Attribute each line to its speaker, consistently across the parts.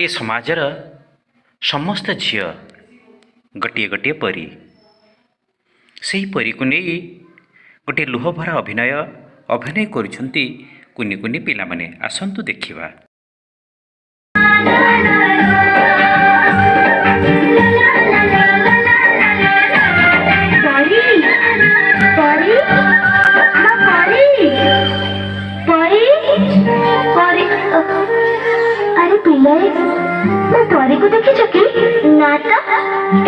Speaker 1: ए समाजर समस्त झील गोटे गोटे परी से परी को नहीं गोटे लुहभरा अभिनय करुछंती कुनी कुनी पिला माने आसंतु देखिबा।
Speaker 2: अरे पिलाए मैं तोरी को देखी चकी ना तो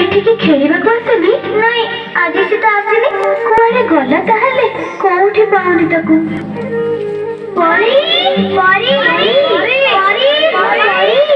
Speaker 2: एठी के खेलिबा को आसेली नहीं आज से तो आसेली कोआरे गला ताहले कोठी पाउनी तकू परी परी परी परी परी परी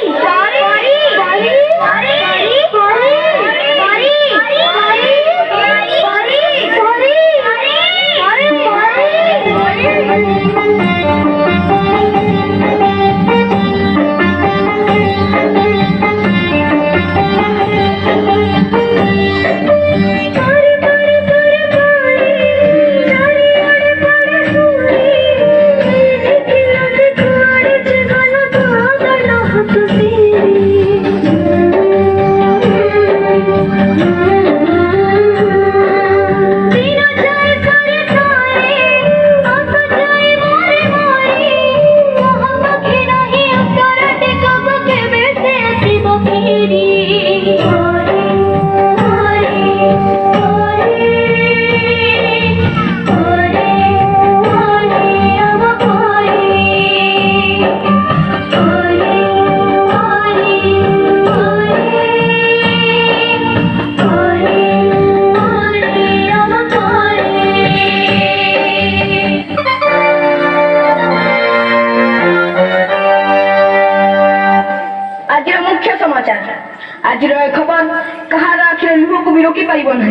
Speaker 3: आज खबर कहार आखिर लुह को भी रोकी पार ना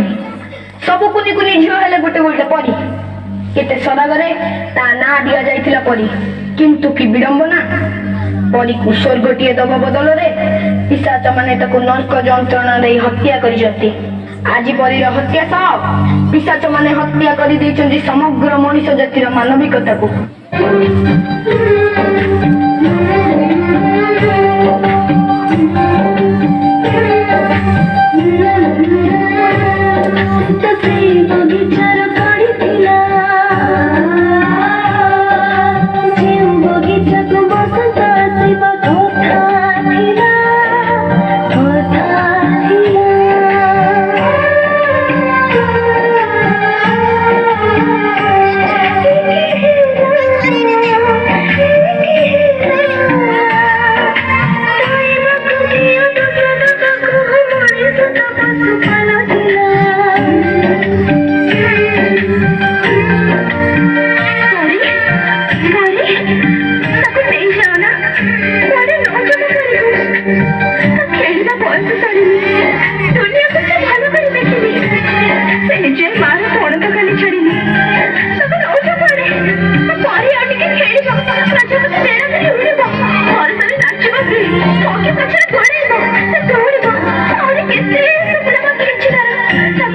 Speaker 3: सब कुनी कुनी झील हेले गोटे गोटे परी केते सदागरे ता ना दिया जाइथिला परी किंतु कि विडंबना परी को स्वर्गटीय दब बदल रे पिशाच माने ताको नरक जंत्रणा दे हत्या करिसथि। आज परीर हत्या सह पिशाच माने हत्या करि दैछन्ति समग्र मनुष्य जातिर मानविकता को।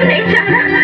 Speaker 2: नहीं जाना